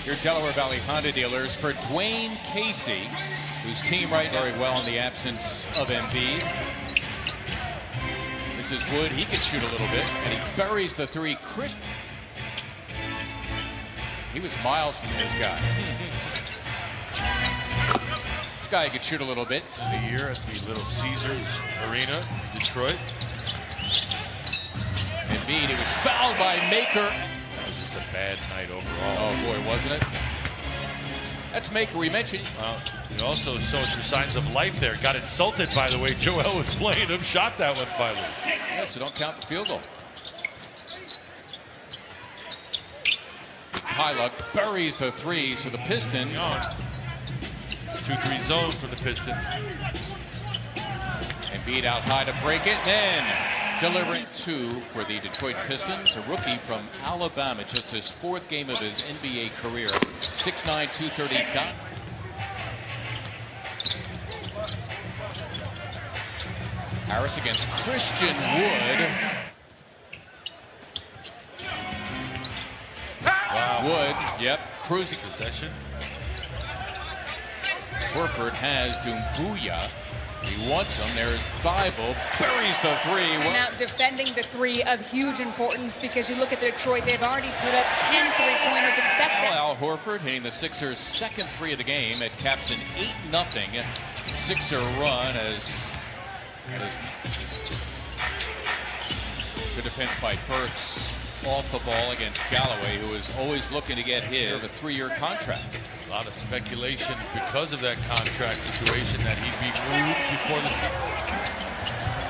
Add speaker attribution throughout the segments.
Speaker 1: Your Delaware Valley Honda dealers for Dwayne Casey, whose team right very well in the absence of Embiid. This is Wood. He can shoot a little bit, and he buries the three. He was miles from this guy. This guy could shoot a little bit.
Speaker 2: The year at the Little Caesars Arena, Detroit.
Speaker 1: Embiid, he was fouled by Maker.
Speaker 2: That was just a bad night overall.
Speaker 1: Oh boy, wasn't it? That's Maker we mentioned.
Speaker 2: He also showed some signs of life there. Got insulted by the way Joel was playing him. Shot that one finally.
Speaker 1: Yeah, so don't count the field goal. Hyluck buries the three, so the Pistons.
Speaker 2: 2-3 zone for the Pistons.
Speaker 1: Embiid out high to break it, then delivering two for the Detroit Pistons. A rookie from Alabama, just his fourth game of his NBA career. 6'9", 230 got. Harris against Christian Wood.
Speaker 2: Wow.
Speaker 1: Wood, yep, cruising
Speaker 2: Possession.
Speaker 1: Horford has Doumbouya. He wants him. There's Bible. Buries the three.
Speaker 3: Now defending the three of huge importance because you look at Detroit, they've already put up 10 three-pointers. Expect that.
Speaker 1: Al Horford hitting the Sixers' second three of the game. It caps an 8-0 Sixer run as good defense by Burks off the ball against Galloway, who is always looking to get his of a 3-year contract.
Speaker 2: A lot of speculation because of that contract situation that he'd be moved before the season.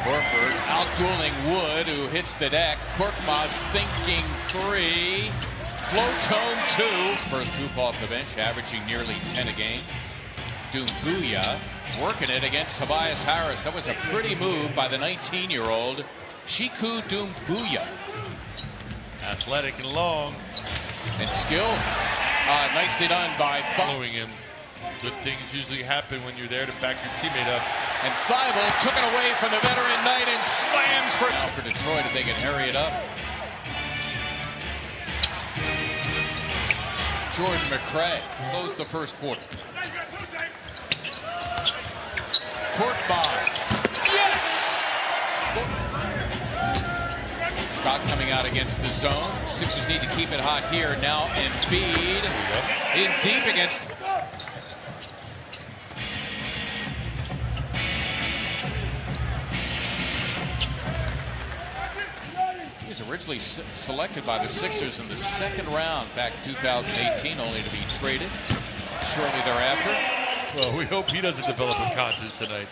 Speaker 1: Horford out-dueling Wood, who hits the deck. Korkmaz thinking three. Floats home two. First hoop off the bench, averaging nearly 10 a game. Doumbouya working it against Tobias Harris. That was a pretty move by the 19-year-old Shiku Doumbouya.
Speaker 2: Athletic and long.
Speaker 1: And skilled. Nicely done by
Speaker 2: following him. Good things usually happen when you're there to back your teammate up.
Speaker 1: And Thibault took it away from the veteran Knight and slams for Detroit if they can hurry it up. Jordan McRae closed the first quarter. Korkmaz. Yes! Scott coming out against the zone. Sixers need to keep it hot here. Now Embiid in deep against. He was originally selected by the Sixers in the second round back in 2018, only to be traded shortly thereafter.
Speaker 2: Well, we hope he doesn't develop his conscience tonight.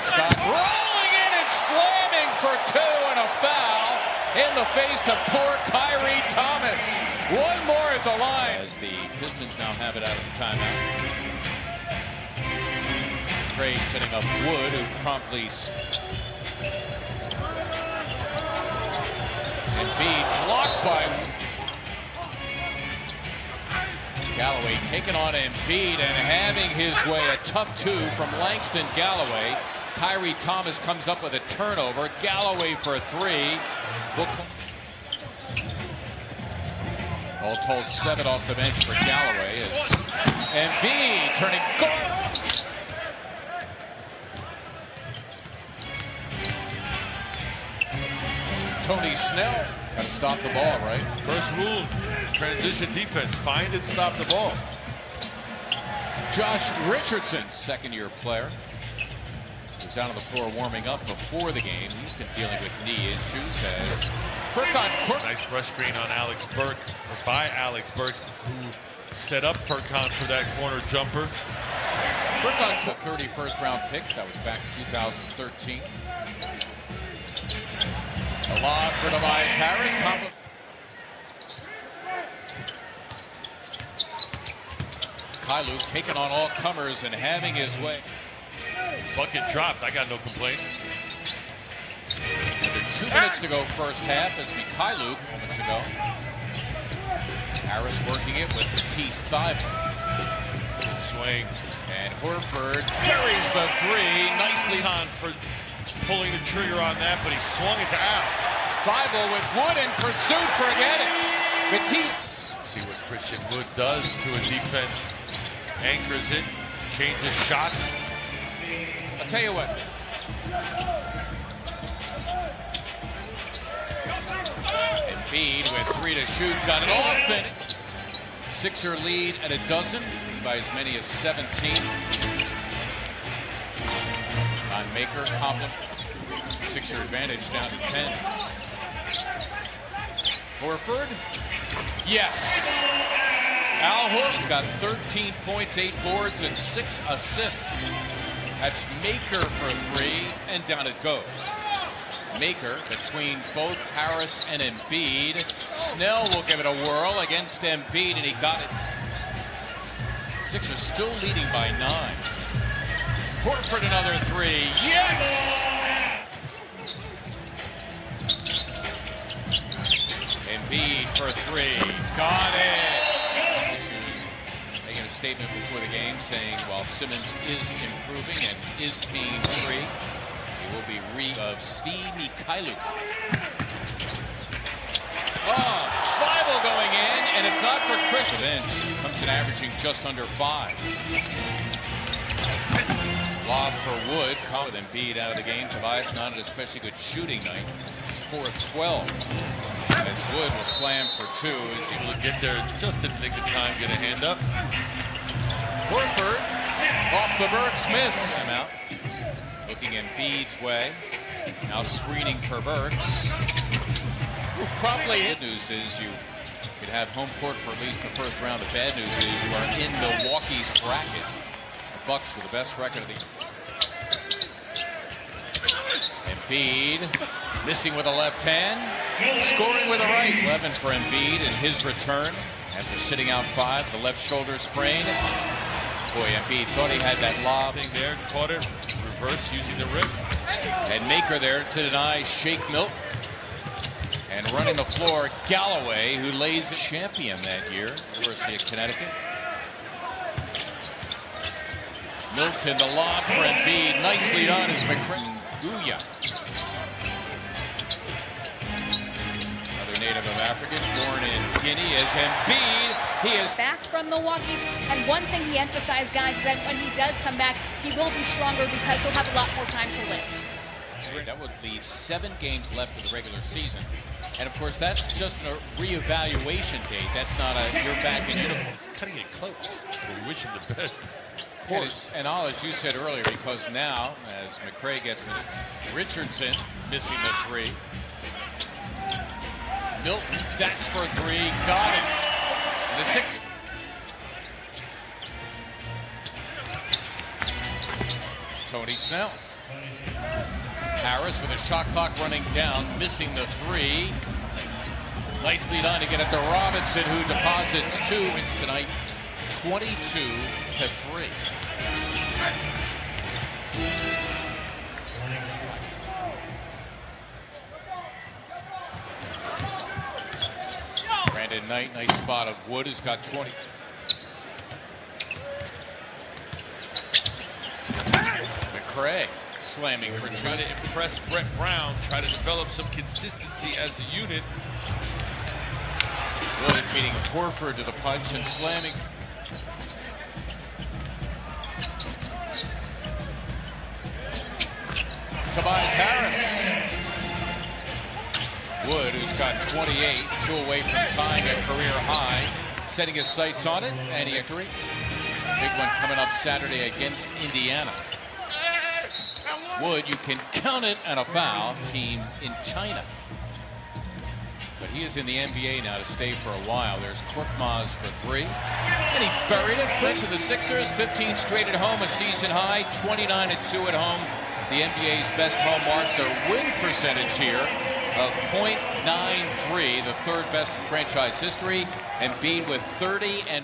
Speaker 1: Scott rolling in and slamming for two and a foul in the face of poor Kyrie Thomas. One more at the line. As the Pistons now have it out of the timeout. Trey setting up Wood, who promptly Embiid blocked by Galloway, taking on Embiid and having his way. A tough two from Langston Galloway. Kyrie Thomas comes up with a turnover. Galloway for a three. All told, 7 off the bench for Galloway. Embiid turning guard. Tony Snell. Got to stop the ball, right?
Speaker 2: First rule, transition defense. Find and stop the ball.
Speaker 1: Josh Richardson, second-year player. Was out on the floor warming up before the game. He's been dealing with knee issues as Furkan.
Speaker 2: Nice rush screen on Alex Burke, or by Alex Burke, who set up Furkan for that corner jumper.
Speaker 1: Furkan took 31st round pick. That was back in 2013. A lob for Tobias Harris. Kylu taking on all comers and having his way.
Speaker 2: Bucket dropped. I got no complaints.
Speaker 1: Under 2 minutes to go first half as we Kylu moments ago. Harris working it with Matisse Thybulle.
Speaker 2: Swing.
Speaker 1: And Horford buries the three. Nicely
Speaker 2: on for pulling the trigger on that, but he swung it to Al.
Speaker 1: Bible with Wood in pursuit. Forget it. Batiste.
Speaker 2: See what Christian Wood does to a defense. Anchors it, changes shots.
Speaker 1: I'll tell you what. Embiid with 3 to shoot. Got it off. And Sixer lead at a dozen by as many as 17. On Maker, compliment. Sixer advantage down to 10. Horford. Yes. Al Horford's got 13 points, 8 boards, and 6 assists. That's Maker for 3, and down it goes. Maker between both Harris and Embiid. Snell will give it a whirl against Embiid, and he got it. Sixers still leading by 9. Horford another 3. Yes! Embiid for 3. Got it! Making a statement before the game saying while Simmons is improving and is pain-free, he will be of Svi Mikhailuk. Oh, Bible going in, and if not for Christian, bench comes in averaging just under 5. Lob for Wood, caught with Embiid out of the game. Tobias not an especially good shooting night. He's 4 of 12. As Wood will slam for 2. Is he
Speaker 2: Will get there just in the nick of time, get a hand up.
Speaker 1: Horford off the Burks, miss. Him out. Looking Embiid's way. Now screening for Burks. Promptly. Good news is you could have home court for at least the first round. The bad news is you are in Milwaukee's bracket. The Bucks with the best record of the Embiid missing with a left hand, scoring with a right. 11 for Embiid in his return after sitting out 5. The left shoulder sprain. Boy, Embiid thought he had that lob
Speaker 2: Thing there, caught it, reverse using the rip.
Speaker 1: and Maker there to deny Shake Milton. And running the floor, Galloway, who lays a champion that year, University of Connecticut. Milton, the lob for Embiid, nicely done as McCray. Guya. Another native of Africa, born in Guinea, is Embiid. He is
Speaker 3: Back from Milwaukee, and one thing he emphasized, guys, is that when he does come back, he will be stronger because he'll have a lot more time to lift.
Speaker 1: That would leave 7 games left of the regular season. And of course, that's just a reevaluation date. That's not a you're back in uniform.
Speaker 2: Cutting it close. We wish him the best.
Speaker 1: And all, as you said earlier, because now, as McCray gets Richardson missing the 3. Milton, that's for 3, got it. And the 6. Tony Snell. Harris with a shot clock running down, missing the 3. Nicely done to get it to Robinson, who deposits 2. It's tonight 22 to 3. Brandon Knight, nice spot of Wood, who's got 20. McCray slamming for 2.
Speaker 2: Trying to impress Brett Brown, try to develop some consistency as a unit.
Speaker 1: Wood beating Horford to the punch and slamming. Tobias Harris. Wood, who's got 28, 2 away from tying a career high, setting his sights on it, and he victory. Big one coming up Saturday against Indiana. Wood, you can count it on a foul, team in China. But he is in the NBA now to stay for a while. There's Korkmaz for 3. And he buried it. First of the Sixers, 15 straight at home, a season high, 29-2 at home. The NBA's best home mark. Their win percentage here of .93, the 3rd best in franchise history. Embiid with 30 and